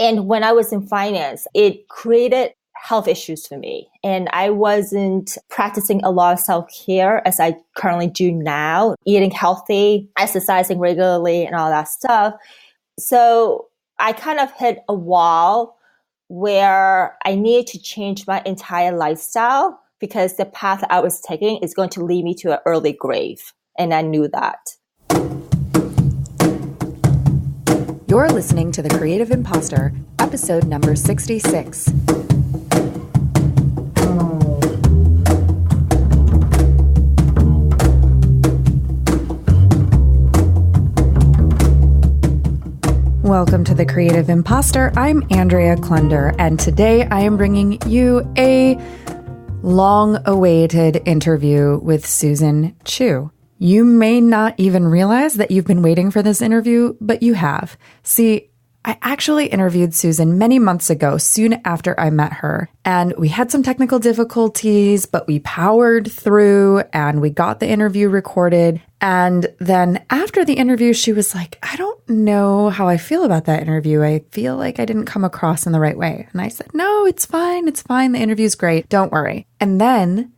And when I was in finance, it created health issues for me. And I wasn't practicing a lot of self-care as I currently do now, eating healthy, exercising regularly, and all that stuff. So I kind of hit a wall where I needed to change my entire lifestyle because the path I was taking is going to lead me to an early grave. And I knew that. You're listening to The Creative Impostor, episode number 66. Welcome to The Creative Impostor. I'm Andrea Klunder, and today I am bringing you a long-awaited interview with Susan Chu. You may not even realize that you've been waiting for this interview, but you have. See, I actually interviewed Susan many months ago, soon after I met her, and we had some technical difficulties, but we powered through and we got the interview recorded. And then after the interview, she was like, I don't know how I feel about that interview. I feel like I didn't come across in the right way. And I said, no, it's fine. It's fine. The interview's great. Don't worry. And then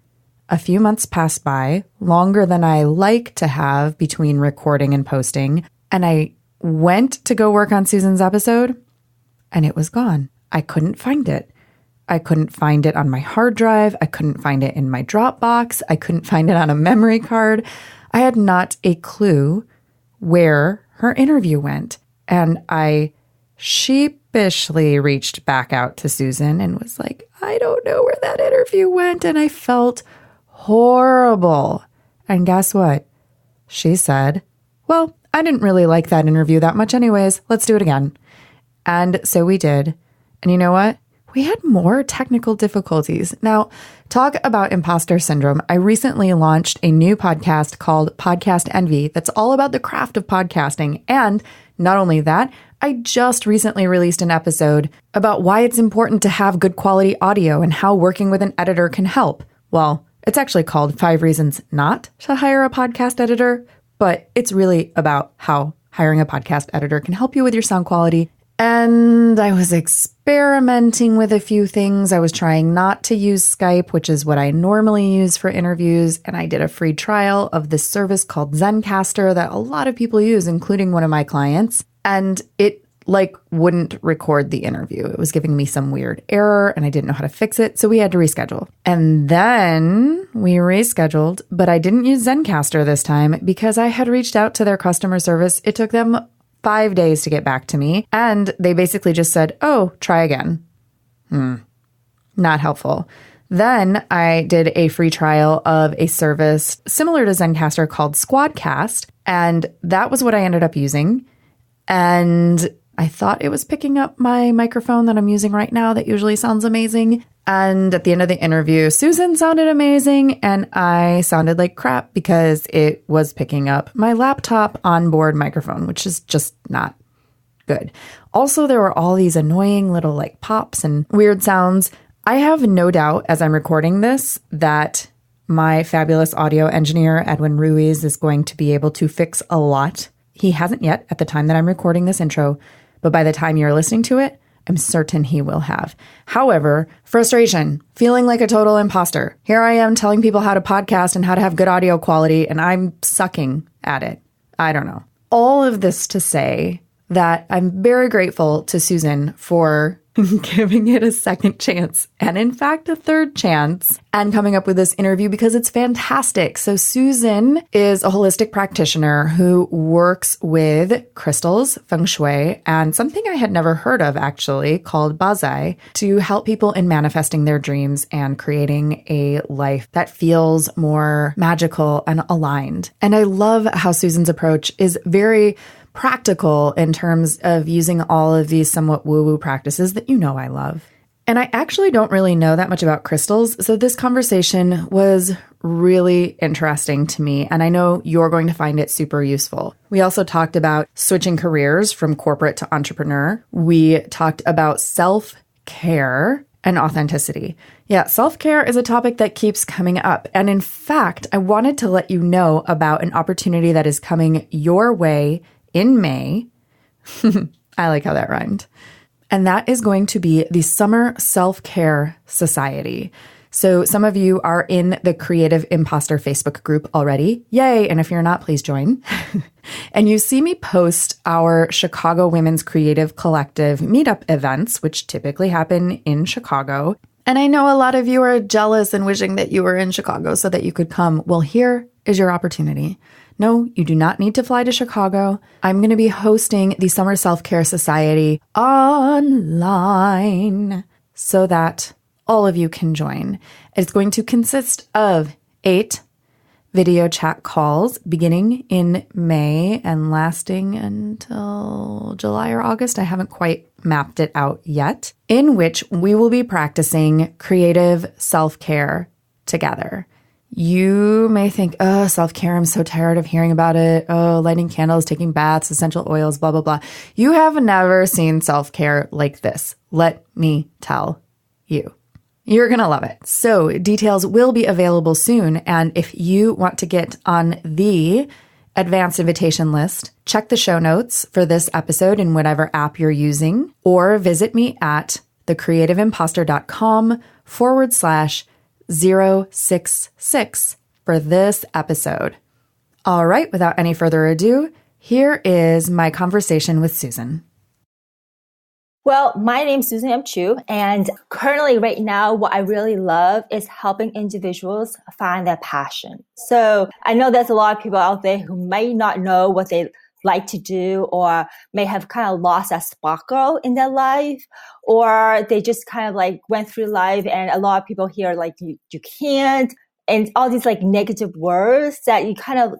a few months passed by, longer than I like to have between recording and posting, and I went to go work on Susan's episode, and it was gone. I couldn't find it. I couldn't find it on my hard drive. I couldn't find it in my Dropbox. I couldn't find it on a memory card. I had not a clue where her interview went, and I sheepishly reached back out to Susan and was like, I don't know where that interview went, and I felt horrible. And guess what? She said, well, I didn't really like that interview that much anyways. Let's do it again. And so we did. And you know what? We had more technical difficulties. Now, talk about imposter syndrome. I recently launched a new podcast called Podcast Envy that's all about the craft of podcasting. And not only that, I just recently released an episode about why it's important to have good quality audio and how working with an editor can help. Well, it's actually called 5 Reasons Not to Hire a Podcast Editor, but it's really about how hiring a podcast editor can help you with your sound quality. And I was experimenting with a few things. I was trying not to use Skype, which is what I normally use for interviews. And I did a free trial of this service called Zencastr that a lot of people use, including one of my clients. And it wouldn't record the interview. It was giving me some weird error and I didn't know how to fix it. So we had to reschedule. And then we rescheduled, but I didn't use Zencastr this time because I had reached out to their customer service. It took them 5 days to get back to me. And they basically just said, oh, try again. Not helpful. Then I did a free trial of a service similar to Zencastr called Squadcast. And that was what I ended up using. And I thought it was picking up my microphone that I'm using right now that usually sounds amazing. And at the end of the interview, Susan sounded amazing and I sounded like crap because it was picking up my laptop onboard microphone, which is just not good. Also, there were all these annoying little pops and weird sounds. I have no doubt as I'm recording this that my fabulous audio engineer, Edwin Ruiz, is going to be able to fix a lot. He hasn't yet at the time that I'm recording this intro, but by the time you're listening to it, I'm certain he will have. However, frustration, feeling like a total imposter. Here I am telling people how to podcast and how to have good audio quality, and I'm sucking at it. I don't know. All of this to say that I'm very grateful to Susan for giving it a second chance, and in fact, a third chance, and coming up with this interview because it's fantastic. So Susan is a holistic practitioner who works with crystals, Feng Shui, and something I had never heard of actually called Bazai to help people in manifesting their dreams and creating a life that feels more magical and aligned. And I love how Susan's approach is very practical in terms of using all of these somewhat woo-woo practices that you know I love. And I actually don't really know that much about crystals, so this conversation was really interesting to me, and I know you're going to find it super useful. We also talked about switching careers from corporate to entrepreneur. We talked about self-care and authenticity. Yeah, self-care is a topic that keeps coming up. And in fact, I wanted to let you know about an opportunity that is coming your way in May. I like how that rhymed. And that is going to be the Summer Self-Care Society. So some of you are in the Creative Impostor Facebook group already. Yay. And if you're not, please join. And you see me post our Chicago Women's Creative Collective meetup events, which typically happen in Chicago. And I know a lot of you are jealous and wishing that you were in Chicago so that you could come. Well, here is your opportunity. No, you do not need to fly to Chicago. I'm going to be hosting the Summer Self-Care Society online so that all of you can join. It's going to consist of 8 video chat calls beginning in May and lasting until July or August. I haven't quite mapped it out yet, in which we will be practicing creative self-care together. You may think, oh, self-care, I'm so tired of hearing about it. Oh, lighting candles, taking baths, essential oils, blah, blah, blah. You have never seen self-care like this. Let me tell you. You're going to love it. So details will be available soon. And if you want to get on the advanced invitation list, check the show notes for this episode in whatever app you're using, or visit me at thecreativeimpostor.com/066 for this episode. All right, without any further ado, here is my conversation with Susan. Well, my name is Susan M. Chu, and currently right now, what I really love is helping individuals find their passion. So I know there's a lot of people out there who may not know what they like to do, or may have kind of lost that sparkle in their life, or they just kind of like went through life, and a lot of people hear like, you can't, and all these like negative words that you kind of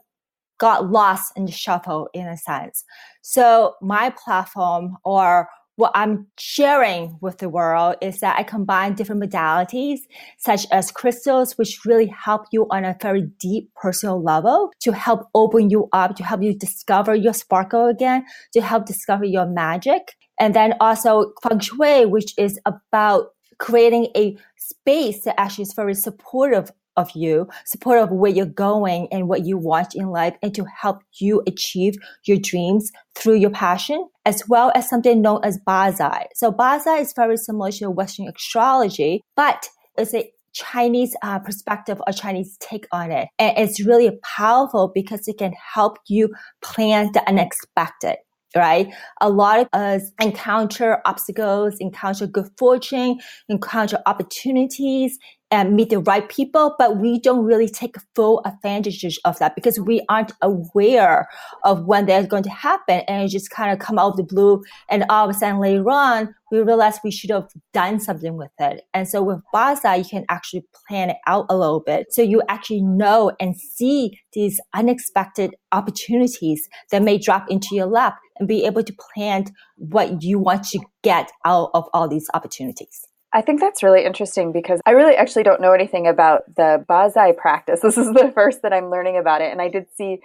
got lost in the shuffle in a sense. So my platform, or what I'm sharing with the world, is that I combine different modalities, such as crystals, which really help you on a very deep personal level to help open you up, to help you discover your sparkle again, to help discover your magic. And then also Feng Shui, which is about creating a space that actually is very supportive of you, supportive of where you're going and what you want in life, and to help you achieve your dreams through your passion, as well as something known as Bazai. So Bazai is very similar to Western astrology, but it's a Chinese perspective or Chinese take on it. And it's really powerful because it can help you plan the unexpected. Right? A lot of us encounter obstacles, encounter good fortune, encounter opportunities, and meet the right people, but we don't really take full advantage of that because we aren't aware of when they're going to happen, and it just kind of come out of the blue, and all of a sudden later on, we realize we should have done something with it. And so with Baza, you can actually plan it out a little bit. So you actually know and see these unexpected opportunities that may drop into your lap and be able to plan what you want to get out of all these opportunities. I think that's really interesting because I really actually don't know anything about the Bazai practice. This is the first that I'm learning about it. And I did see,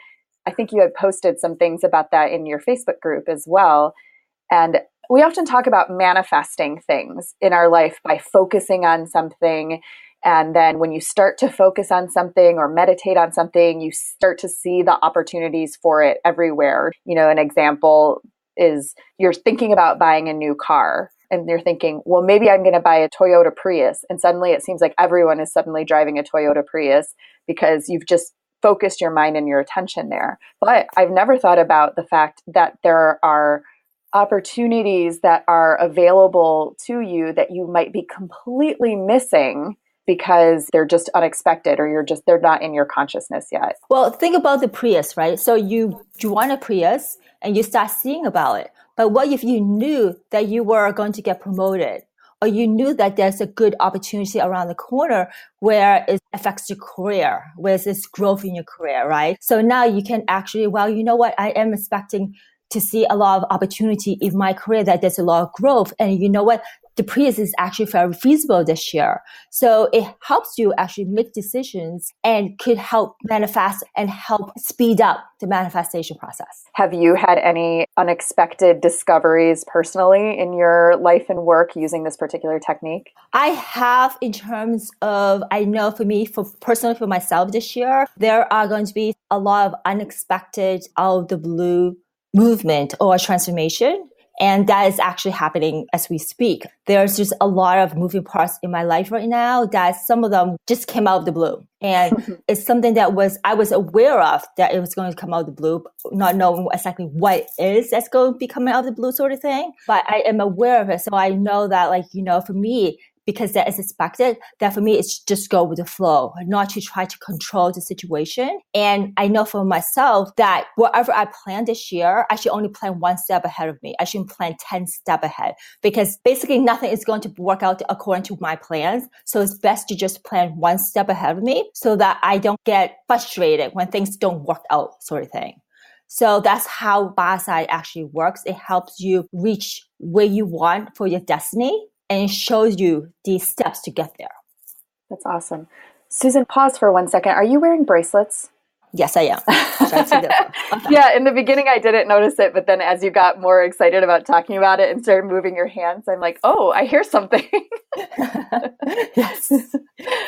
I think you had posted some things about that in your Facebook group as well. And we often talk about manifesting things in our life by focusing on something. And then when you start to focus on something or meditate on something, you start to see the opportunities for it everywhere. You know, an example is you're thinking about buying a new car. And you're thinking, well, maybe I'm going to buy a Toyota Prius. And suddenly it seems like everyone is suddenly driving a Toyota Prius because you've just focused your mind and your attention there. But I've never thought about the fact that there are opportunities that are available to you that you might be completely missing because they're just unexpected, or they're not in your consciousness yet. Well, think about the Prius, right? So you want a Prius and you start seeing about it. But what if you knew that you were going to get promoted, or you knew that there's a good opportunity around the corner where it affects your career, where there's growth in your career, right? So now you can actually, well, you know what? I am expecting to see a lot of opportunity in my career, that there's a lot of growth. And you know what? The Prius is actually very feasible this year. So it helps you actually make decisions and could help manifest and help speed up the manifestation process. Have you had any unexpected discoveries personally in your life and work using this particular technique? I have, in terms of, I know for me, personally for myself this year, there are going to be a lot of unexpected, out of the blue movement or transformation. And that is actually happening as we speak. There's just a lot of moving parts in my life right now that some of them just came out of the blue. And it's something that I was aware of that it was going to come out of the blue, not knowing exactly what it is that's going to be coming out of the blue sort of thing. But I am aware of it. So I know that for me, because that is expected, that for me, it's just go with the flow, not to try to control the situation. And I know for myself that whatever I plan this year, I should only plan one step ahead of me. I shouldn't plan 10 steps ahead, because basically nothing is going to work out according to my plans. So it's best to just plan one step ahead of me so that I don't get frustrated when things don't work out, sort of thing. So that's how Basai actually works. It helps you reach where you want for your destiny, and it shows you the steps to get there. That's awesome. Susan, pause for 1 second. Are you wearing bracelets? Yes, I am. Yeah, in the beginning I didn't notice it, but then as you got more excited about talking about it and started moving your hands, I'm like, oh, I hear something. Yes.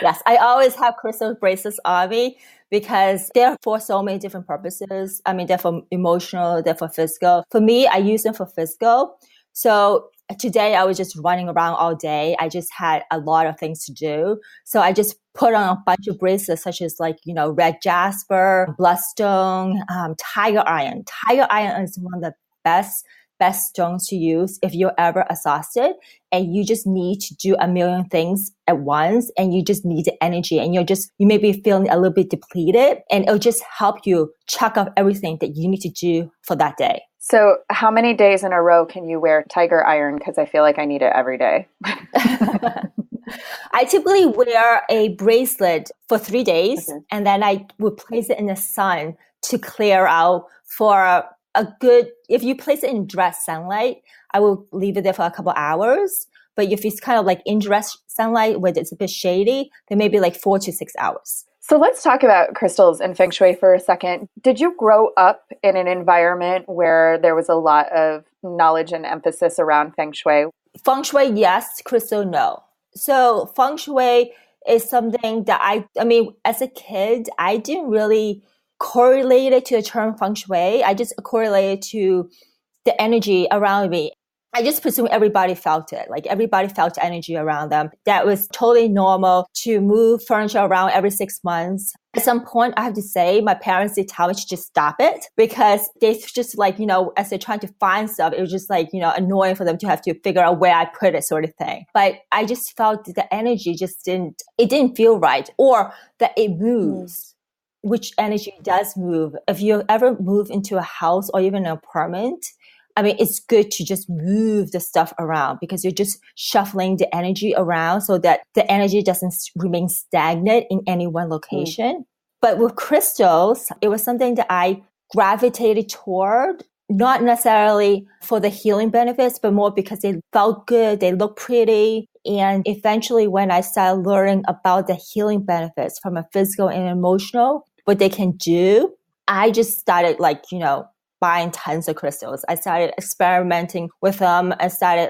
Yes, I always have crystal bracelets on me because they're for so many different purposes. I mean, they're for emotional, they're for physical. For me, I use them for physical. So today I was just running around all day. I just had a lot of things to do. So I just put on a bunch of bracelets such as red jasper, bloodstone, tiger iron. Tiger iron is one of the best stones to use if you're ever exhausted and you just need to do a million things at once and you just need the energy and you may be feeling a little bit depleted, and it'll just help you chuck off everything that you need to do for that day. So how many days in a row can you wear tiger iron? Because I feel like I need it every day. I typically wear a bracelet for 3 days, and then I would place it in the sun to clear out for a good, if you place it in direct sunlight, I will leave it there for a couple hours. But if it's kind of indirect sunlight where it's a bit shady, then maybe 4 to 6 hours. So let's talk about crystals and Feng Shui for a second. Did you grow up in an environment where there was a lot of knowledge and emphasis around Feng Shui? Feng Shui, yes. Crystal, no. So Feng Shui is something that I mean, as a kid, I didn't really correlate it to the term Feng Shui. I just correlated to the energy around me. I just presume everybody felt it. Everybody felt energy around them. That was totally normal to move furniture around every 6 months. At some point, I have to say, my parents did tell me to just stop it because they just as they're trying to find stuff, it was just annoying for them to have to figure out where I put it, sort of thing. But I just felt that the energy just didn't feel right, or that it moves. Which energy does move. If you ever move into a house or even an apartment, I mean, it's good to just move the stuff around because you're just shuffling the energy around so that the energy doesn't remain stagnant in any one location. But with crystals, it was something that I gravitated toward, not necessarily for the healing benefits, but more because they felt good, they looked pretty. And eventually when I started learning about the healing benefits from a physical and emotional, what they can do, I just started buying tons of crystals. I started experimenting with them. I started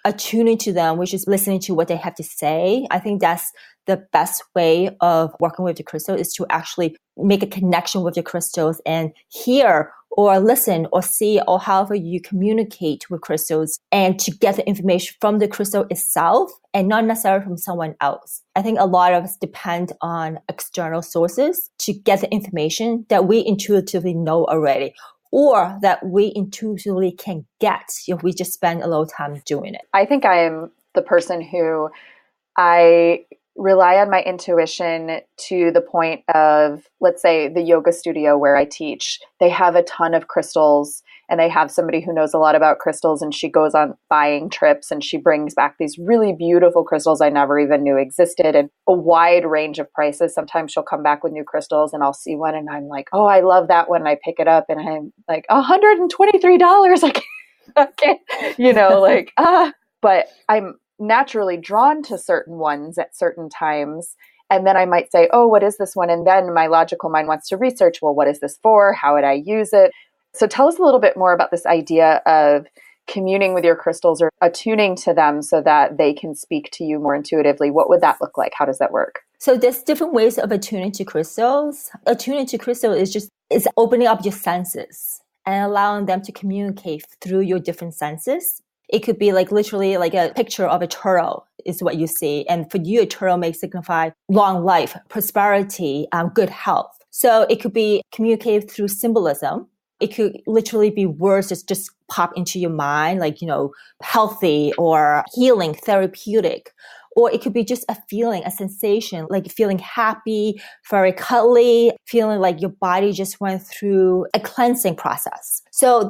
attuning to them, which is listening to what they have to say. I think that's the best way of working with the crystal, is to actually make a connection with the crystals and hear or listen or see or however you communicate with crystals, and to get the information from the crystal itself and not necessarily from someone else. I think a lot of us depend on external sources to get the information that we intuitively know already, or that we intuitively can get if we just spend a little time doing it. I think I am the person who I rely on my intuition to the point of, let's say, the yoga studio where I teach. They have a ton of crystals, and they have somebody who knows a lot about crystals, and she goes on buying trips and she brings back these really beautiful crystals I never even knew existed, and a wide range of prices. Sometimes she'll come back with new crystals and I'll see one and I'm like, oh, I love that one. And I pick it up and I'm like, $123. I can't, but I'm naturally drawn to certain ones at certain times. And then I might say, oh, what is this one? And then my logical mind wants to research, well, what is this for? How would I use it? So tell us a little bit more about this idea of communing with your crystals or attuning to them so that they can speak to you more intuitively. What would that look like? How does that work? So there's different ways of attuning to crystals. Attuning to crystal is opening up your senses and allowing them to communicate through your different senses. It could be like literally like a picture of a turtle is what you see. And for you, a turtle may signify long life, prosperity, good health. So it could be communicated through symbolism. It could literally be words that just pop into your mind, like, healthy or healing, therapeutic. Or it could be just a feeling, a sensation, like feeling happy, very cuddly, feeling like your body just went through a cleansing process. So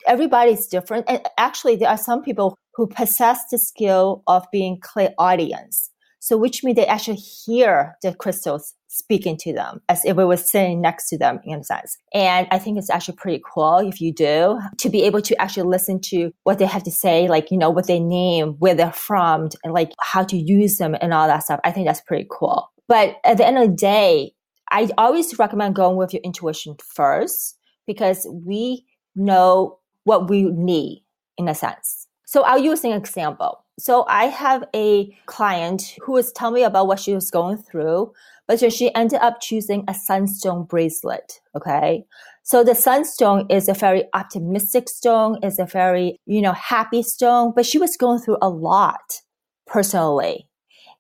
everybody's different. And actually, there are some people who possess the skill of being clairaudience. So which means they actually hear the crystals speaking to them as if it was sitting next to them in a sense. And I think it's actually pretty cool if you do, to be able to actually listen to what they have to say, like, what they name, where they're from, and like how to use them and all that stuff. I think that's pretty cool. But at the end of the day, I always recommend going with your intuition first, because we know what we need in a sense. So I'll use an example. So I have a client who was telling me about what she was going through, but so she ended up choosing a sunstone bracelet. Okay. So the sunstone is a very optimistic stone, is a very, happy stone, but she was going through a lot personally.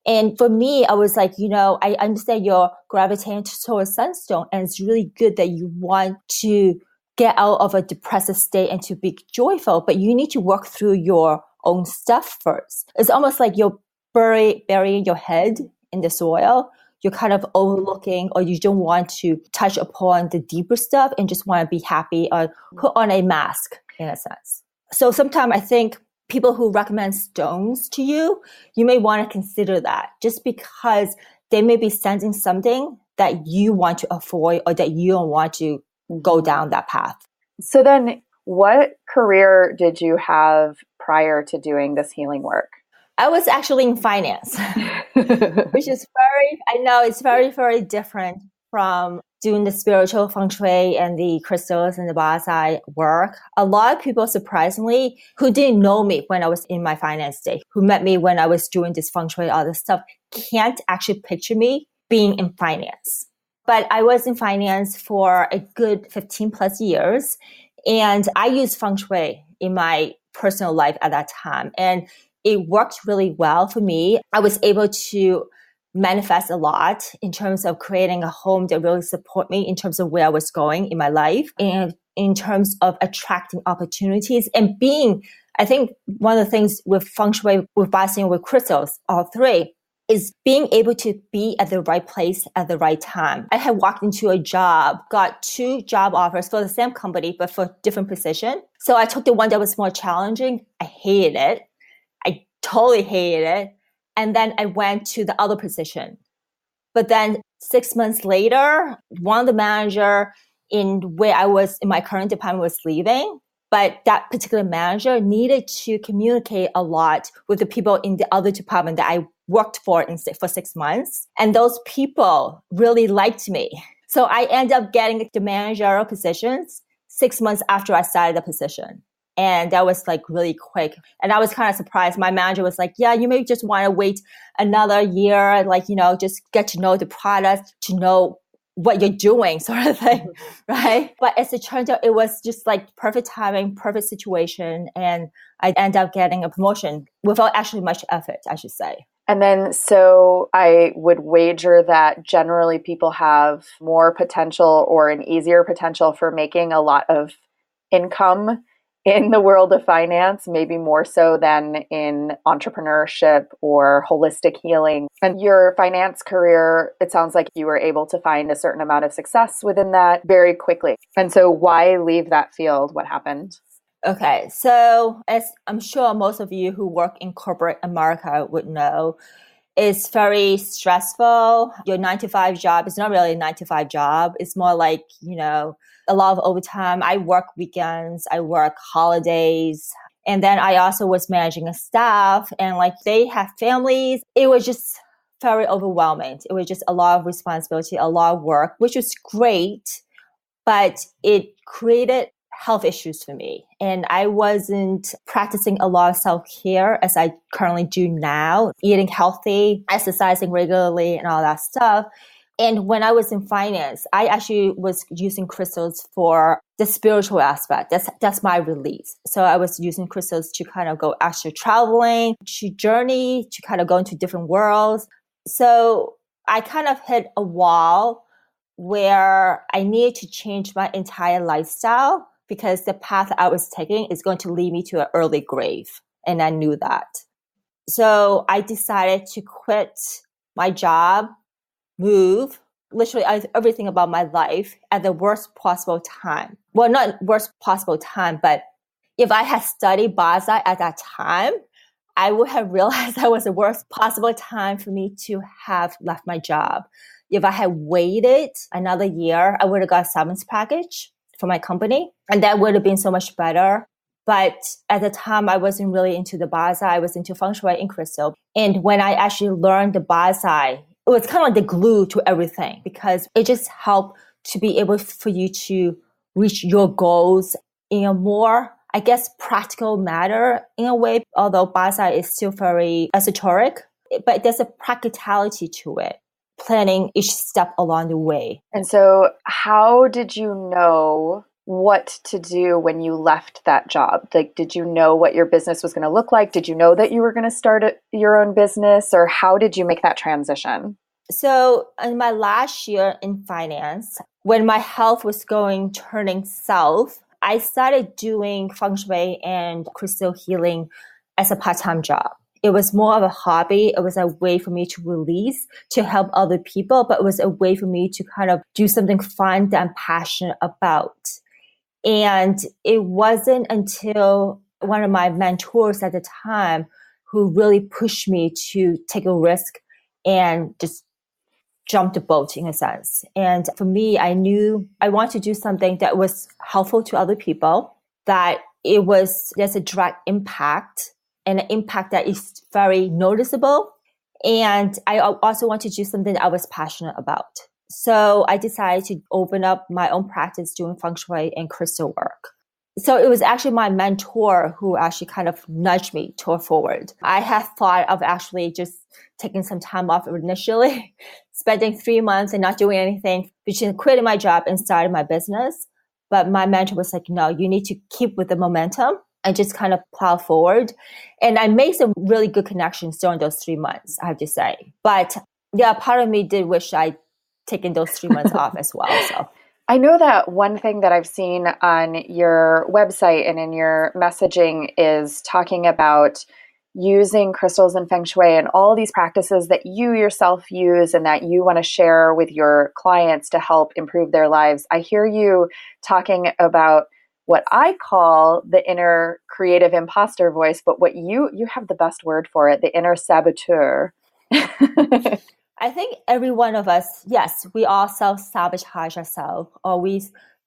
And for me, I was like, I understand you're gravitating towards sunstone, and it's really good that you want to get out of a depressive state and to be joyful, but you need to work through your own stuff first. It's almost like you're burying your head in the soil. You're kind of overlooking, or you don't want to touch upon the deeper stuff and just want to be happy or put on a mask in a sense. So sometimes I think people who recommend stones to you, you may want to consider that, just because they may be sensing something that you want to avoid or that you don't want to go down that path. So then what career did you have prior to doing this healing work? I was actually in finance, which is it's very, very different from doing the spiritual Feng Shui and the crystals and the bonsai work. A lot of people, surprisingly, who didn't know me when I was in my finance day, who met me when I was doing this Feng Shui, all this stuff, can't actually picture me being in finance. But I was in finance for a good 15 plus years. And I used Feng Shui in my personal life at that time. And it worked really well for me. I was able to manifest a lot in terms of creating a home that really support me in terms of where I was going in my life, and in terms of attracting opportunities and being, I think one of the things with Feng Shui, with Boston, with crystals, all three, is being able to be at the right place at the right time. I had walked into a job, got 2 job offers for the same company, but for different position. So I took the one that was more challenging. I hated it. I totally hated it. And then I went to the other position. But then 6 months later, one of the manager in where I was in my current department was leaving. But that particular manager needed to communicate a lot with the people in the other department that I worked for 6 months. And those people really liked me. So I ended up getting the managerial positions 6 months after I started the position. And that was like really quick. And I was kind of surprised. My manager was like, yeah, you may just want to wait another year, just get to know the product, to know what you're doing, sort of thing, right? But as it turned out, it was just like perfect timing, perfect situation. And I ended up getting a promotion without actually much effort, I should say. And then, so I would wager that generally people have more potential or an easier potential for making a lot of income in the world of finance, maybe more so than in entrepreneurship or holistic healing. And your finance career, it sounds like you were able to find a certain amount of success within that very quickly. And so why leave that field? What happened? Okay, so as I'm sure most of you who work in corporate America would know, it's very stressful. Your 9-to-5 job is not really a 9-to-5 job. It's more like, a lot of overtime. I work weekends, I work holidays. And then I also was managing a staff, and they have families. It was just very overwhelming. It was just a lot of responsibility, a lot of work, which was great, but it created health issues for me. And I wasn't practicing a lot of self-care as I currently do now, eating healthy, exercising regularly and all that stuff. And when I was in finance, I actually was using crystals for the spiritual aspect. That's my release. So I was using crystals to kind of go actually traveling, to journey, to kind of go into different worlds. So I kind of hit a wall where I needed to change my entire lifestyle because the path I was taking is going to lead me to an early grave. And I knew that. So I decided to quit my job, move, literally everything about my life at the worst possible time. Well, not worst possible time, but if I had studied Bonsai at that time, I would have realized that was the worst possible time for me to have left my job. If I had waited another year, I would have got a severance package for my company, and that would have been so much better. But at the time, I wasn't really into the Bonsai. I was into Feng Shui and crystal. And when I actually learned the Bonsai, it was kind of like the glue to everything because it just helped to be able for you to reach your goals in a more, I guess, practical manner in a way, although Bonsai is still very esoteric, but there's a practicality to it, planning each step along the way. And so how did you know what to do when you left that job? Like, did you know what your business was going to look like? Did you know that you were going to start your own business, or how did you make that transition? So in my last year in finance, when my health was turning south, I started doing Feng Shui and crystal healing as a part-time job. It was more of a hobby. It was a way for me to release, to help other people, but it was a way for me to kind of do something fun that I'm passionate about. And it wasn't until one of my mentors at the time who really pushed me to take a risk and just jump the boat in a sense. And for me, I knew I wanted to do something that was helpful to other people, that there's a direct impact and an impact that is very noticeable. And I also wanted to do something that I was passionate about. So I decided to open up my own practice doing Feng Shui and crystal work. So it was actually my mentor who actually kind of nudged me toward forward. I had thought of actually just taking some time off initially, spending 3 months and not doing anything, between quitting my job and starting my business. But my mentor was like, no, you need to keep with the momentum and just kind of plow forward. And I made some really good connections during those 3 months, I have to say. But yeah, part of me did wish I'd taken those 3 months off as well. So I know that one thing that I've seen on your website and in your messaging is talking about using crystals and Feng Shui and all these practices that you yourself use and that you want to share with your clients to help improve their lives. I hear you talking about what I call the inner creative imposter voice, but what you have the best word for it, the inner saboteur. I think every one of us, yes, we all self-sabotage ourselves, or we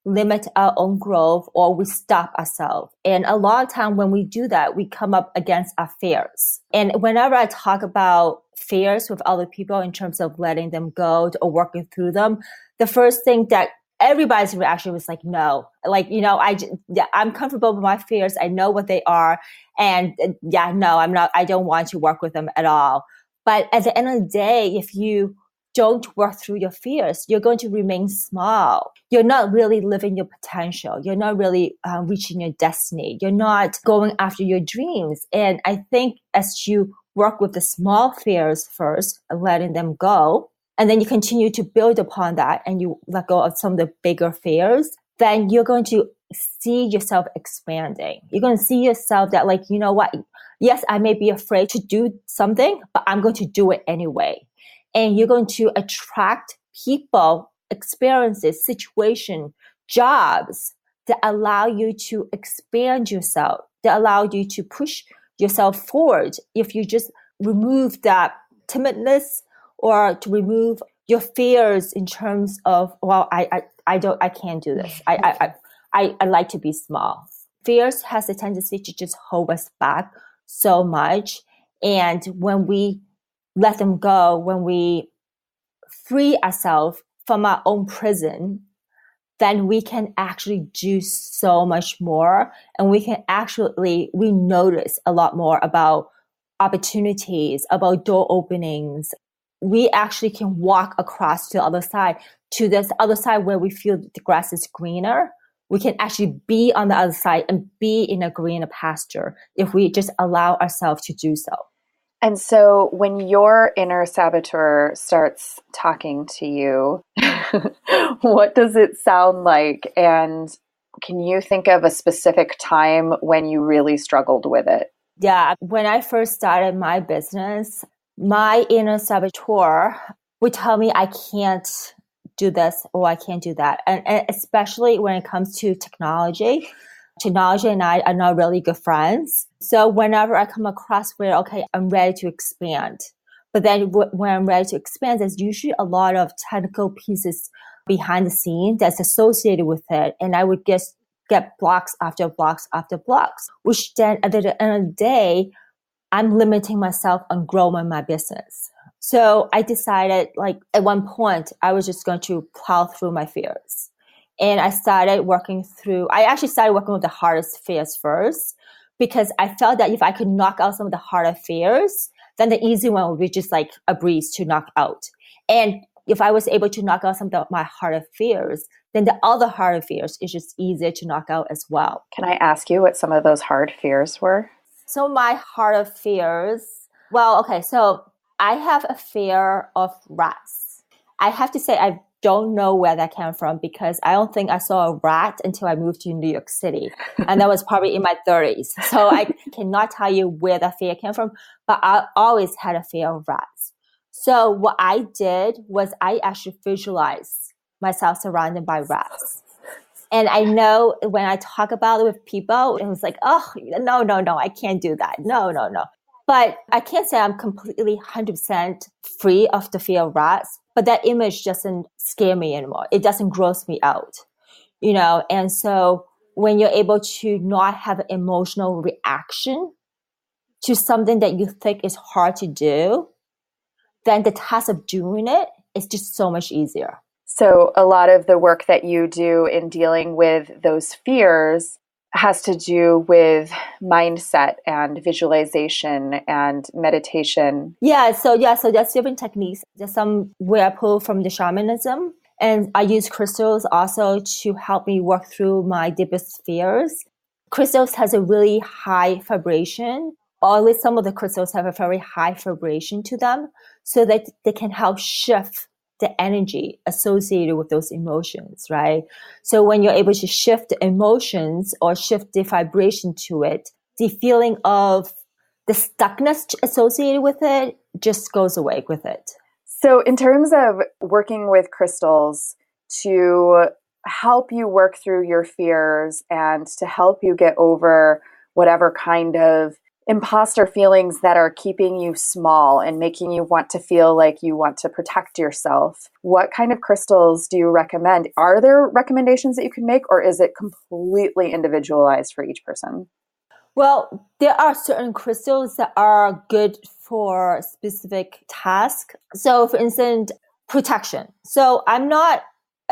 limit our own growth, or we stop ourselves. And a lot of time when we do that, we come up against our fears. And whenever I talk about fears with other people in terms of letting them go or working through them, the first thing that everybody's reaction was like, no, like, I'm comfortable with my fears. I know what they are. And no, I don't want to work with them at all. But at the end of the day, if you don't work through your fears, you're going to remain small. You're not really living your potential. You're not really reaching your destiny. You're not going after your dreams. And I think as you work with the small fears first, letting them go, and then you continue to build upon that and you let go of some of the bigger fears, then you're going to see yourself expanding. You're going to see yourself that, like, you know what? Yes, I may be afraid to do something, but I'm going to do it anyway. And you're going to attract people, experiences, situation, jobs that allow you to expand yourself, that allow you to push yourself forward. If you just remove that timidness or to remove your fears in terms of, well, I can't do this. I like to be small. Fears has a tendency to just hold us back so much. And when we let them go, when we free ourselves from our own prison, then we can actually do so much more. And we notice a lot more about opportunities, about door openings. we actually can walk across to the other side, to this other side where we feel the grass is greener. We can actually be on the other side and be in a greener pasture if we just allow ourselves to do so. And so when your inner saboteur starts talking to you, what does it sound like? And can you think of a specific time when you really struggled with it? Yeah, when I first started my business, my inner saboteur would tell me I can't do this or I can't do that. And especially when it comes to technology and I are not really good friends. So whenever I come across where, okay, I'm ready to expand. But then when I'm ready to expand, there's usually a lot of technical pieces behind the scene that's associated with it. And I would get blocks after blocks after blocks, which then at the end of the day, I'm limiting myself on growing my business. So I decided, like, at one point, I was just going to plow through my fears. And I actually started working with the hardest fears first, because I felt that if I could knock out some of the harder fears, then the easy one would be just like a breeze to knock out. And if I was able to knock out some of my harder fears, then the other harder fears is just easier to knock out as well. Can I ask you what some of those hard fears were? So my harder fears, so I have a fear of rats. I have to say I don't know where that came from, because I don't think I saw a rat until I moved to New York City. And that was probably in my 30s. So I cannot tell you where that fear came from, but I always had a fear of rats. So what I did was I actually visualized myself surrounded by rats. And I know when I talk about it with people, it was like, oh, no, I can't do that. No. But I can't say I'm completely 100% free of the fear of rats, but that image doesn't scare me anymore. It doesn't gross me out, And so when you're able to not have an emotional reaction to something that you think is hard to do, then the task of doing it is just so much easier. So a lot of the work that you do in dealing with those fears has to do with mindset and visualization and meditation. So there's different techniques. There's some where I pull from the shamanism, and I use crystals also to help me work through my deepest fears. Crystals has a really high vibration, or at least some of the crystals have a very high vibration to them, so that they can help shift the energy associated with those emotions, right? So when you're able to shift the emotions or shift the vibration to it, the feeling of the stuckness associated with it just goes away with it. So in terms of working with crystals to help you work through your fears and to help you get over whatever kind of imposter feelings that are keeping you small and making you want to feel like you want to protect yourself, what kind of crystals do you recommend? Are there recommendations that you can make, or is it completely individualized for each person? Well, there are certain crystals that are good for specific tasks. So for instance, protection. So I'm not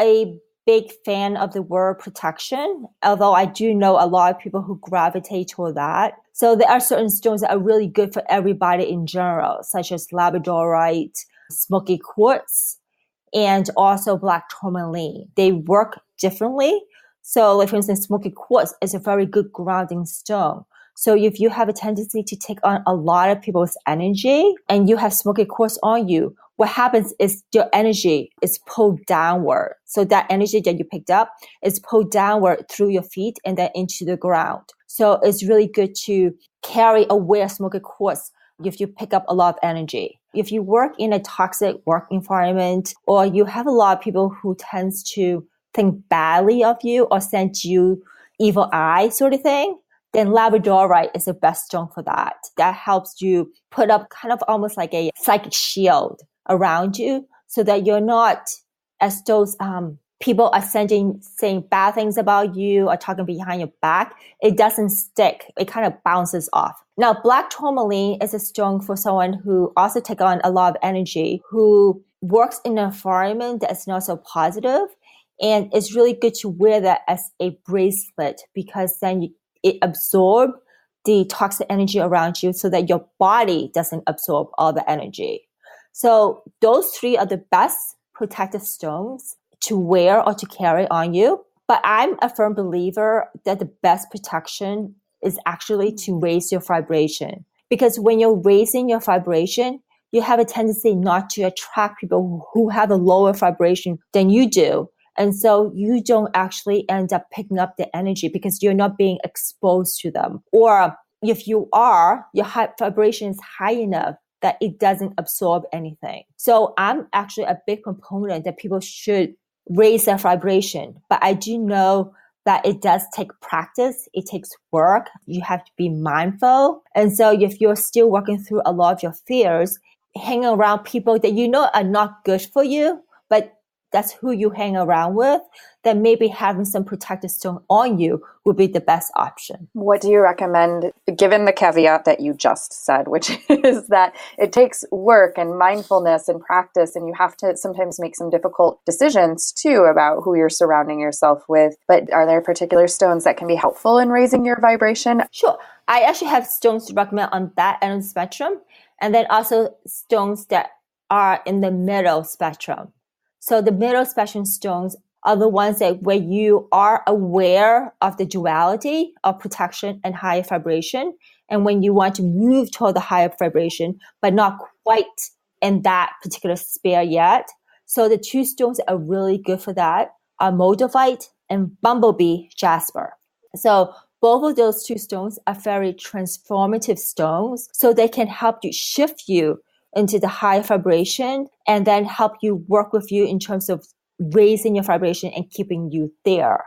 a big fan of the word protection, although I do know a lot of people who gravitate toward that. So there are certain stones that are really good for everybody in general, such as labradorite, smoky quartz, and also black tourmaline. They work differently. So like for instance, smoky quartz is a very good grounding stone. So if you have a tendency to take on a lot of people's energy and you have smoky quartz on you, what happens is your energy is pulled downward. So that energy that you picked up is pulled downward through your feet and then into the ground. So it's really good to carry away smoky quartz if you pick up a lot of energy. If you work in a toxic work environment, or you have a lot of people who tends to think badly of you or send you evil eye sort of thing, then labradorite is the best stone for that. That helps you put up kind of almost like a psychic shield around you so that you're not, as those people are saying bad things about you or talking behind your back, it doesn't stick. It kind of bounces off. Now, black tourmaline is a stone for someone who also takes on a lot of energy, who works in an environment that's not so positive. And it's really good to wear that as a bracelet, because then it absorbs the toxic energy around you so that your body doesn't absorb all the energy. So those three are the best protective stones to wear or to carry on you. But I'm a firm believer that the best protection is actually to raise your vibration. Because when you're raising your vibration, you have a tendency not to attract people who have a lower vibration than you do. And so you don't actually end up picking up the energy because you're not being exposed to them. Or if you are, your vibration is high enough that it doesn't absorb anything. So I'm actually a big proponent that people should raise their vibration. But I do know that it does take practice. It takes work. You have to be mindful. And so if you're still working through a lot of your fears, hanging around people that you know are not good for you, but that's who you hang around with, then maybe having some protective stone on you would be the best option. What do you recommend, given the caveat that you just said, which is that it takes work and mindfulness and practice, and you have to sometimes make some difficult decisions too about who you're surrounding yourself with. But are there particular stones that can be helpful in raising your vibration? Sure. I actually have stones to recommend on that end of the spectrum, and then also stones that are in the middle spectrum. So the middle spectrum stones are the ones that where you are aware of the duality of protection and higher vibration. And when you want to move toward the higher vibration, but not quite in that particular sphere yet. So the two stones that are really good for that are moldavite and bumblebee jasper. So both of those two stones are very transformative stones. So they can help you shift you into the higher vibration and then help you work with you in terms of raising your vibration and keeping you there.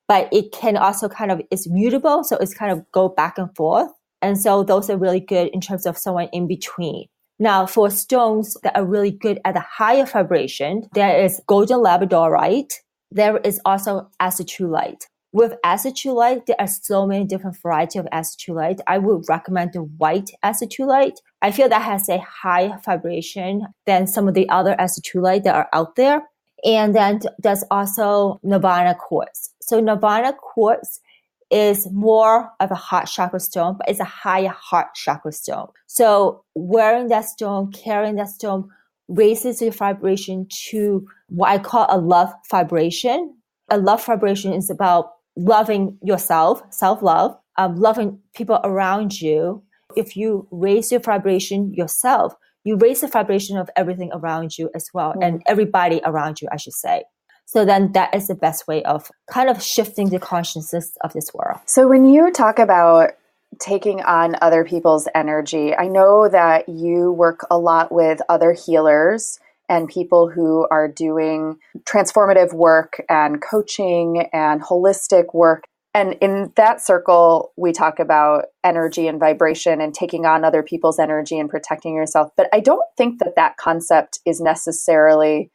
But it can also it's mutable. So it's kind of go back and forth. And so those are really good in terms of someone in between. Now, for stones that are really good at the higher vibration, there is golden labradorite. There is also acetylite. With acetylite, there are so many different varieties of acetylite. I would recommend the white acetylite. I feel that has a higher vibration than some of the other acetylite that are out there. And then there's also Nirvana quartz. So Nirvana quartz is more of a heart chakra stone, but it's a higher heart chakra stone. So wearing that stone, carrying that stone, raises your vibration to what I call a love vibration. A love vibration is about loving yourself, self-love, loving people around you. If you raise your vibration yourself, you raise the vibration of everything around you as well, and everybody around you, I should say. So then that is the best way of kind of shifting the consciousness of this world. So when you talk about taking on other people's energy, I know that you work a lot with other healers and people who are doing transformative work and coaching and holistic work. And in that circle, we talk about energy and vibration and taking on other people's energy and protecting yourself. But I don't think that that concept is necessarily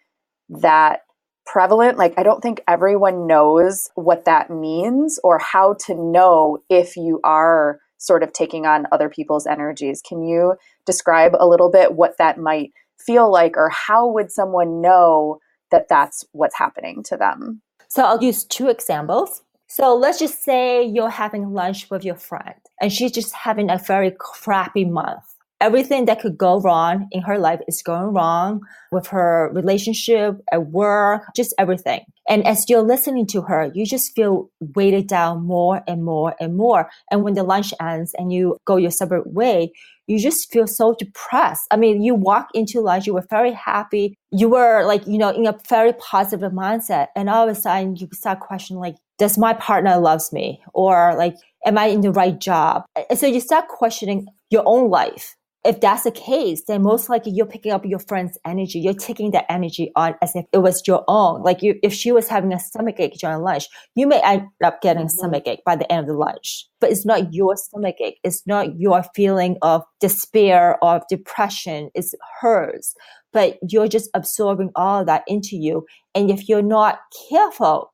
that prevalent. Like, I don't think everyone knows what that means or how to know if you are sort of taking on other people's energies. Can you describe a little bit what that might feel like, or how would someone know that that's what's happening to them? So I'll use two examples. So let's just say you're having lunch with your friend and she's just having a very crappy month. Everything that could go wrong in her life is going wrong with her relationship, at work, just everything. And as you're listening to her, you just feel weighted down more and more and more. And when the lunch ends and you go your separate way, you just feel so depressed. I mean, you walk into lunch, you were very happy. You were in a very positive mindset. And all of a sudden you start questioning, does my partner loves me? Or am I in the right job? And so you start questioning your own life. If that's the case, then most likely you're picking up your friend's energy. You're taking that energy on as if it was your own. If she was having a stomachache during lunch, you may end up getting a stomachache by the end of the lunch. But it's not your stomachache. It's not your feeling of despair or depression. It's hers. But you're just absorbing all of that into you. And if you're not careful,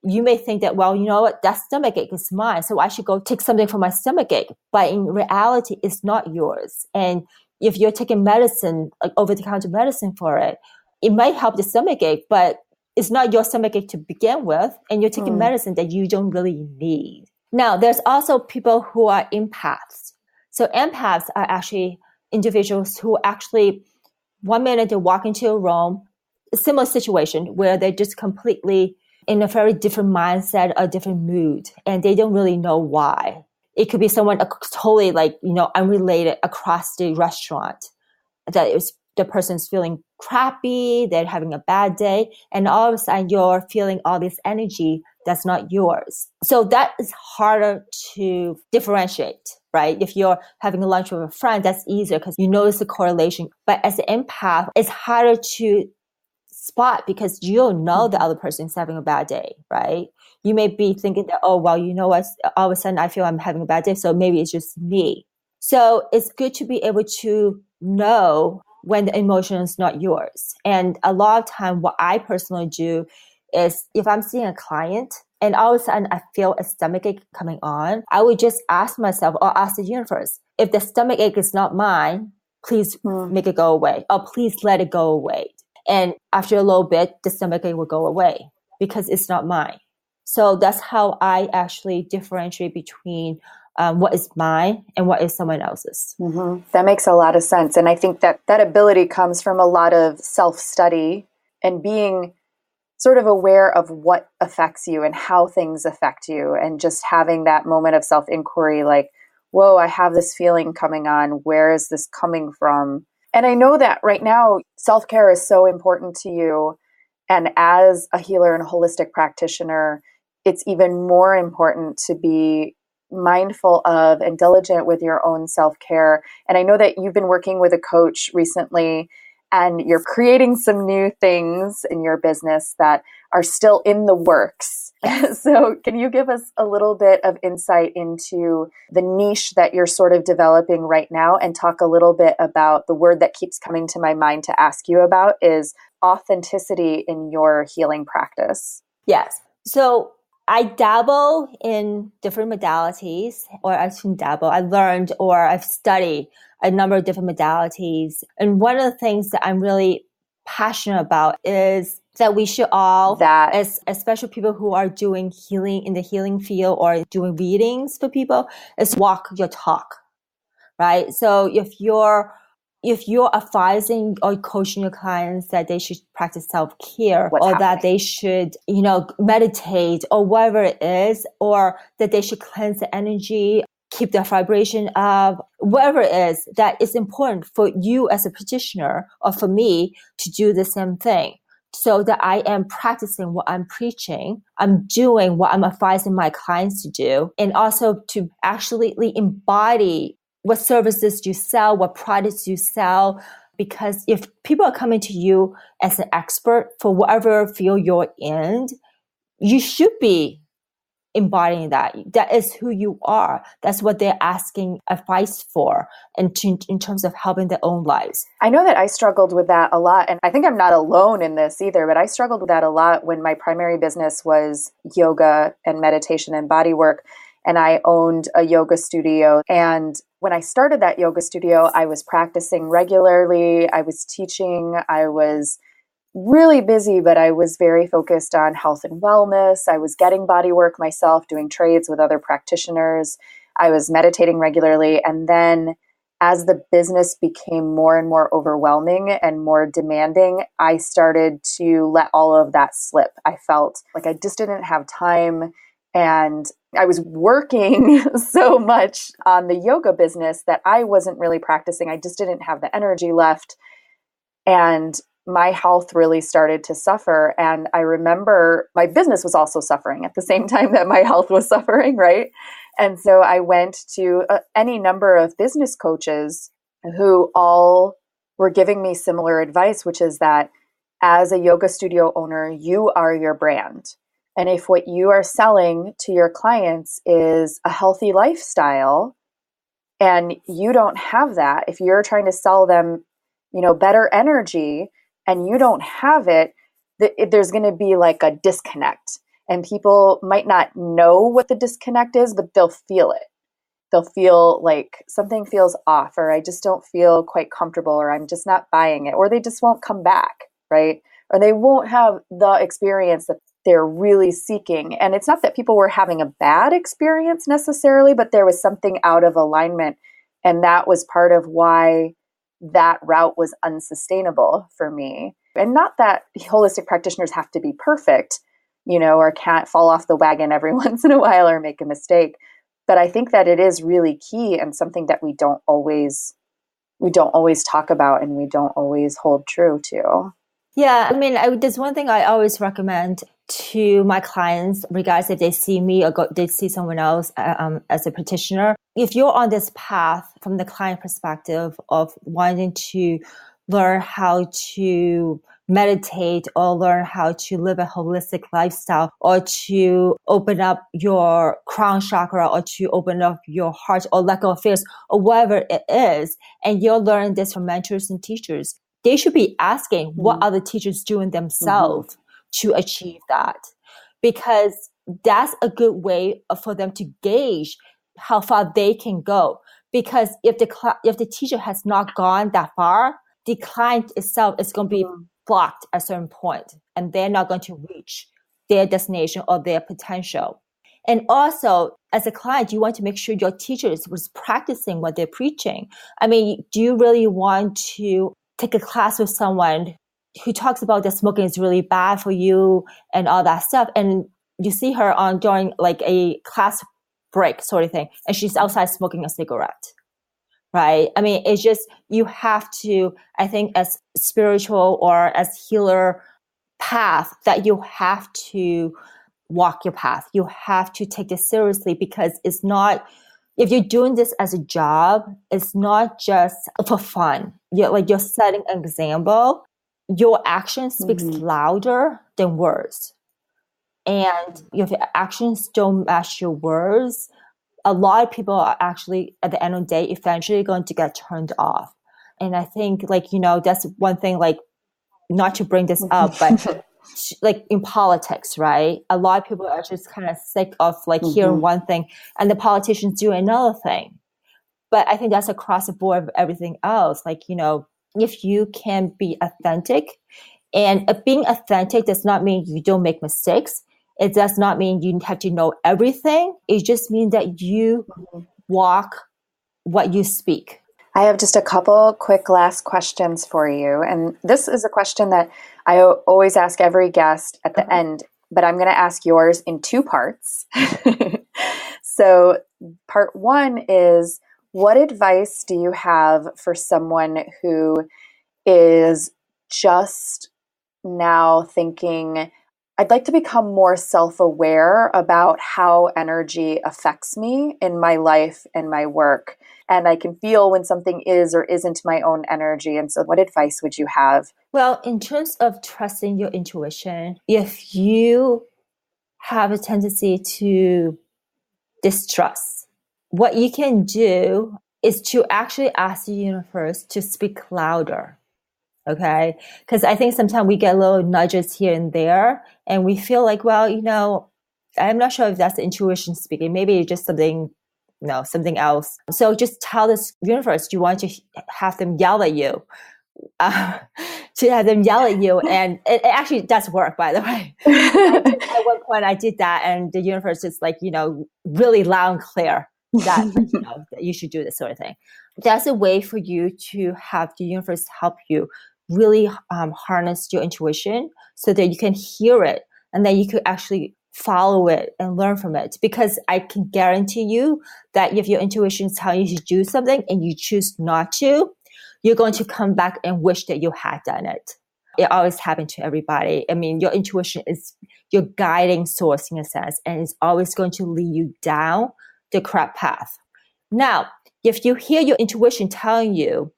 you may think that, well, you know what, that stomachache is mine, so I should go take something for my stomachache. But in reality, it's not yours. And if you're taking medicine, over-the-counter medicine for it, it might help the stomachache, but it's not your stomachache to begin with. And you're taking medicine that you don't really need. Now, there's also people who are empaths. So empaths are actually individuals who actually One minute they walk into a room, a similar situation where they're just completely in a very different mindset, a different mood, and they don't really know why. It could be someone totally unrelated across the restaurant that is the person's feeling crappy, they're having a bad day, and all of a sudden you're feeling all this energy that's not yours. So that is harder to differentiate, right? If you're having lunch with a friend, that's easier because you notice the correlation. But as an empath, it's harder to spot because you don't know the other person's having a bad day, right? You may be thinking that, oh, well, you know what? All of a sudden I feel I'm having a bad day, so maybe it's just me. So it's good to be able to know when the emotion is not yours. And a lot of time, what I personally do is if I'm seeing a client and all of a sudden I feel a stomachache coming on, I would just ask myself or ask the universe, if the stomachache is not mine, please make it go away, or please let it go away. And after a little bit, the stomachache will go away because it's not mine. So that's how I actually differentiate between what is mine and what is someone else's. Mm-hmm. That makes a lot of sense. And I think that ability comes from a lot of self-study and being sort of aware of what affects you and how things affect you, and just having that moment of self-inquiry, like, whoa, I have this feeling coming on. Where is this coming from? And I know that right now, self-care is so important to you. And as a healer and a holistic practitioner, it's even more important to be mindful of and diligent with your own self-care. And I know that you've been working with a coach recently, and you're creating some new things in your business that are still in the works. So can you give us a little bit of insight into the niche that you're sort of developing right now, and talk a little bit about the word that keeps coming to my mind to ask you about is authenticity in your healing practice? Yes. So I dabble in different modalities, or I shouldn't dabble. I learned or I've studied a number of different modalities. And one of the things that I'm really passionate about is that we should all, especially people who are doing healing in the healing field or doing readings for people, is walk your talk, right? So if you're advising or coaching your clients that they should practice self-care, or that they should, meditate, or whatever it is, or that they should cleanse the energy, keep their vibration up, whatever it is, that it's important for you as a practitioner or for me to do the same thing, so that I am practicing what I'm preaching, I'm doing what I'm advising my clients to do, and also to actually embody what services you sell, what products you sell. Because if people are coming to you as an expert for whatever field you're in, you should be embodying that. That is who you are. That's what they're asking advice for, and in terms of helping their own lives. I know that I struggled with that a lot, and I think I'm not alone in this either, but I struggled with that a lot when my primary business was yoga and meditation and body work. And I owned a yoga studio. And when I started that yoga studio, I was practicing regularly. I was teaching. I was really busy, but I was very focused on health and wellness. I was getting body work myself, doing trades with other practitioners. I was meditating regularly. And then as the business became more and more overwhelming and more demanding, I started to let all of that slip. I felt like I just didn't have time. And I was working so much on the yoga business that I wasn't really practicing. I just didn't have the energy left. And my health really started to suffer. And I remember my business was also suffering at the same time that my health was suffering, right? And so I went to any number of business coaches who all were giving me similar advice, which is that as a yoga studio owner, you are your brand. And if what you are selling to your clients is a healthy lifestyle, and you don't have that, if you're trying to sell them, better energy, and you don't have it, there's going to be like a disconnect. And people might not know what the disconnect is, but they'll feel it. They'll feel like something feels off, or I just don't feel quite comfortable, or I'm just not buying it, or they just won't come back, right? Or they won't have the experience that they're really seeking. And it's not that people were having a bad experience necessarily, but there was something out of alignment. And that was part of why that route was unsustainable for me. And not that holistic practitioners have to be perfect, or can't fall off the wagon every once in a while or make a mistake. But I think that it is really key and something that we don't always talk about and we don't always hold true to. Yeah, I mean, there's one thing I always recommend to my clients, regardless if they see me or they see someone else as a practitioner. If you're on this path from the client perspective of wanting to learn how to meditate or learn how to live a holistic lifestyle or to open up your crown chakra or to open up your heart or let go of fears or whatever it is, and you're learning this from mentors and teachers, they should be asking what are the teachers doing themselves to achieve that, because that's a good way for them to gauge how far they can go. Because if the teacher has not gone that far, the client itself is going to be blocked at a certain point, and they're not going to reach their destination or their potential. And also, as a client, you want to make sure your teacher was practicing what they're preaching. I mean, do you really want to take a class with someone who talks about that smoking is really bad for you and all that stuff, and you see her during like a class break sort of thing, and she's outside smoking a cigarette? Right? I mean, it's just, you have to, I think as spiritual or as healer path, that you have to walk your path. You have to take this seriously, because it's not, if you're doing this as a job, it's not just for fun. You're setting an example. Your action speaks louder than words. And if your actions don't match your words, a lot of people are actually, at the end of the day, eventually going to get turned off. And I think, that's one thing, not to bring this up, but like in politics, right? A lot of people are just kind of sick of hearing one thing and the politicians do another thing. But I think that's across the board of everything else. If you can be authentic, and being authentic does not mean you don't make mistakes. It does not mean you have to know everything. It just means that you walk what you speak. I have just a couple quick last questions for you. And this is a question that I always ask every guest at the end, but I'm going to ask yours in two parts. So part one is, what advice do you have for someone who is just now thinking, I'd like to become more self-aware about how energy affects me in my life and my work, and I can feel when something is or isn't my own energy? And so what advice would you have? Well, in terms of trusting your intuition, if you have a tendency to distrust, what you can do is to actually ask the universe to speak louder. Okay? Because I think sometimes we get little nudges here and there, and we feel like, well, I'm not sure if that's intuition speaking. Maybe it's just something else. So just tell this universe you want to have them yell at you. And it actually does work, by the way. At one point I did that, and the universe is really loud and clear that that you should do this sort of thing. That's a way for you to have the universe help you really harness your intuition so that you can hear it, and then you could actually follow it and learn from it. Because I can guarantee you that if your intuition is telling you to do something and you choose not to, you're going to come back and wish that you had done it. It always happens to everybody. I mean, your intuition is your guiding source in a sense, and it's always going to lead you down the correct path. Now, if you hear your intuition telling you,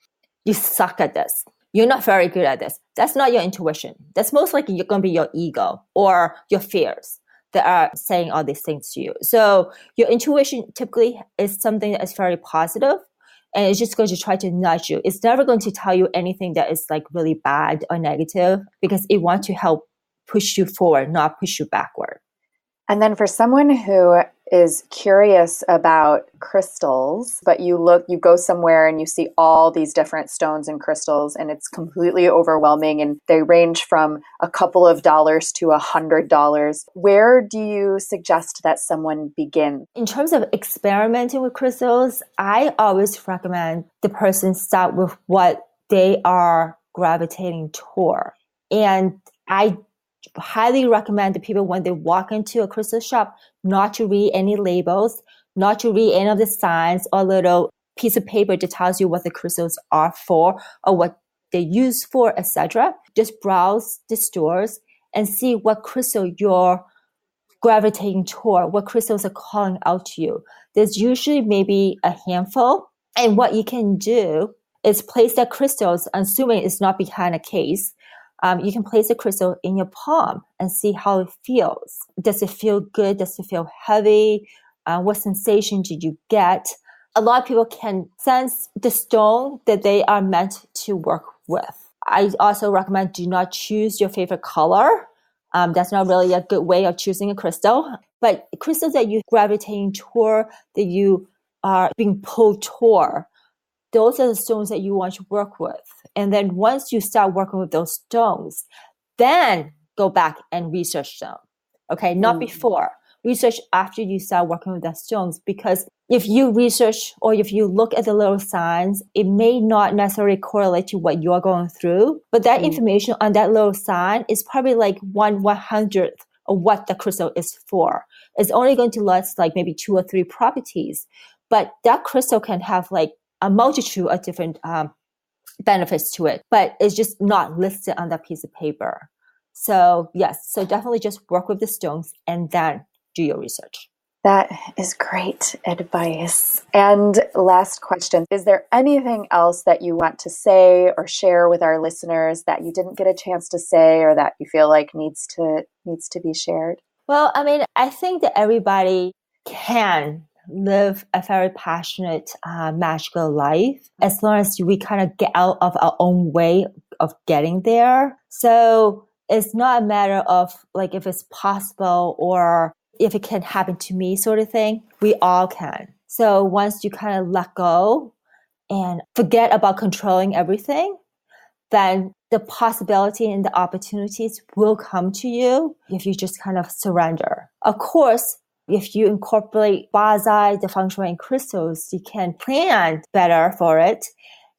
you suck at this, you're not very good at this, that's not your intuition. That's most likely going to be your ego or your fears that are saying all these things to you. So your intuition typically is something that is very positive, and it's just going to try to nudge you. It's never going to tell you anything that is really bad or negative, because it wants to help push you forward, not push you backward. And then for someone who is curious about crystals, but you go somewhere and you see all these different stones and crystals, and it's completely overwhelming, and they range from a couple of dollars to $100. Where do you suggest that someone begin? In terms of experimenting with crystals, I always recommend the person start with what they are gravitating toward. And I highly recommend the people when they walk into a crystal shop not to read any labels, not to read any of the signs or little piece of paper that tells you what the crystals are for or what they use for, etc. Just browse the stores and see what crystal you're gravitating toward, what crystals are calling out to you. There's usually maybe a handful. And what you can do is place that crystals, assuming it's not behind a case. You can place a crystal in your palm and see how it feels. Does it feel good? Does it feel heavy? What sensation did you get? A lot of people can sense the stone that they are meant to work with. I also recommend do not choose your favorite color. That's not really a good way of choosing a crystal. But crystals that you gravitating toward, that you are being pulled toward, those are the stones that you want to work with. And then once you start working with those stones, then go back and research them. Okay, not before. Research after you start working with the stones, because if you research or if you look at the little signs, it may not necessarily correlate to what you're going through. But that information on that little sign is probably like 1/100th of what the crystal is for. It's only going to list like maybe 2 or 3 properties. But that crystal can have like a multitude of different benefits to it, but it's just not listed on that piece of paper. So yes, so definitely just work with the stones and then do your research. That is great advice. And last question, is there anything else that you want to say or share with our listeners that you didn't get a chance to say or that you feel like needs to be shared? Well, I mean, I think that everybody can live a very passionate, magical life as long as we kind of get out of our own way of getting there. So it's not a matter of like if it's possible or if it can happen to me sort of thing. We all can. So once you kind of let go and forget about controlling everything, then the possibility and the opportunities will come to you if you just kind of surrender. Of course, if you incorporate bonsai, the Feng Shui, and crystals, you can plan better for it.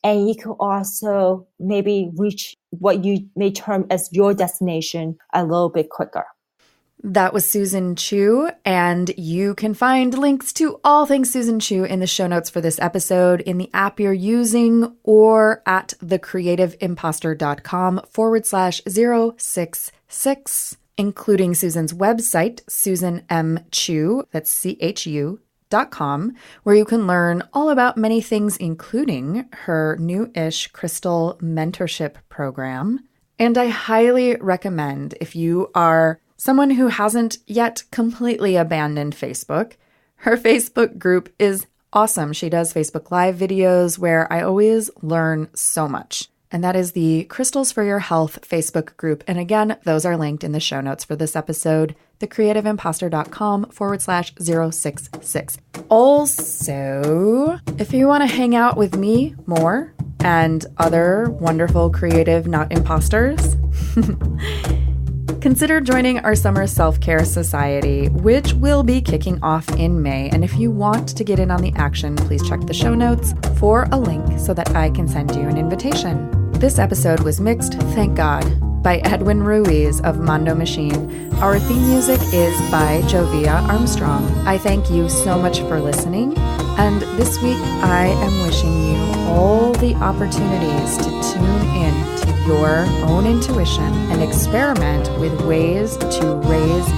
And you can also maybe reach what you may term as your destination a little bit quicker. That was Susan Chu, and you can find links to all things Susan Chu in the show notes for this episode in the app you're using or at thecreativeimpostor.com/066, including Susan's website, Susan M. Chu, that's CHU.com, where you can learn all about many things, including her new-ish crystal mentorship program. And I highly recommend, if you are someone who hasn't yet completely abandoned Facebook, her Facebook group is awesome. She does Facebook Live videos where I always learn so much. And that is the Crystals for Your Health Facebook group. And again, those are linked in the show notes for this episode, thecreativeimpostor.com/066. Also, if you want to hang out with me more and other wonderful creative not imposters, consider joining our Summer Self-Care Society, which will be kicking off in May. And if you want to get in on the action, please check the show notes for a link so that I can send you an invitation. This episode was mixed, thank God, by Edwin Ruiz of Mondo Machine. Our theme music is by Jovia Armstrong. I thank you so much for listening. And this week, I am wishing you all the opportunities to tune in to your own intuition and experiment with ways to raise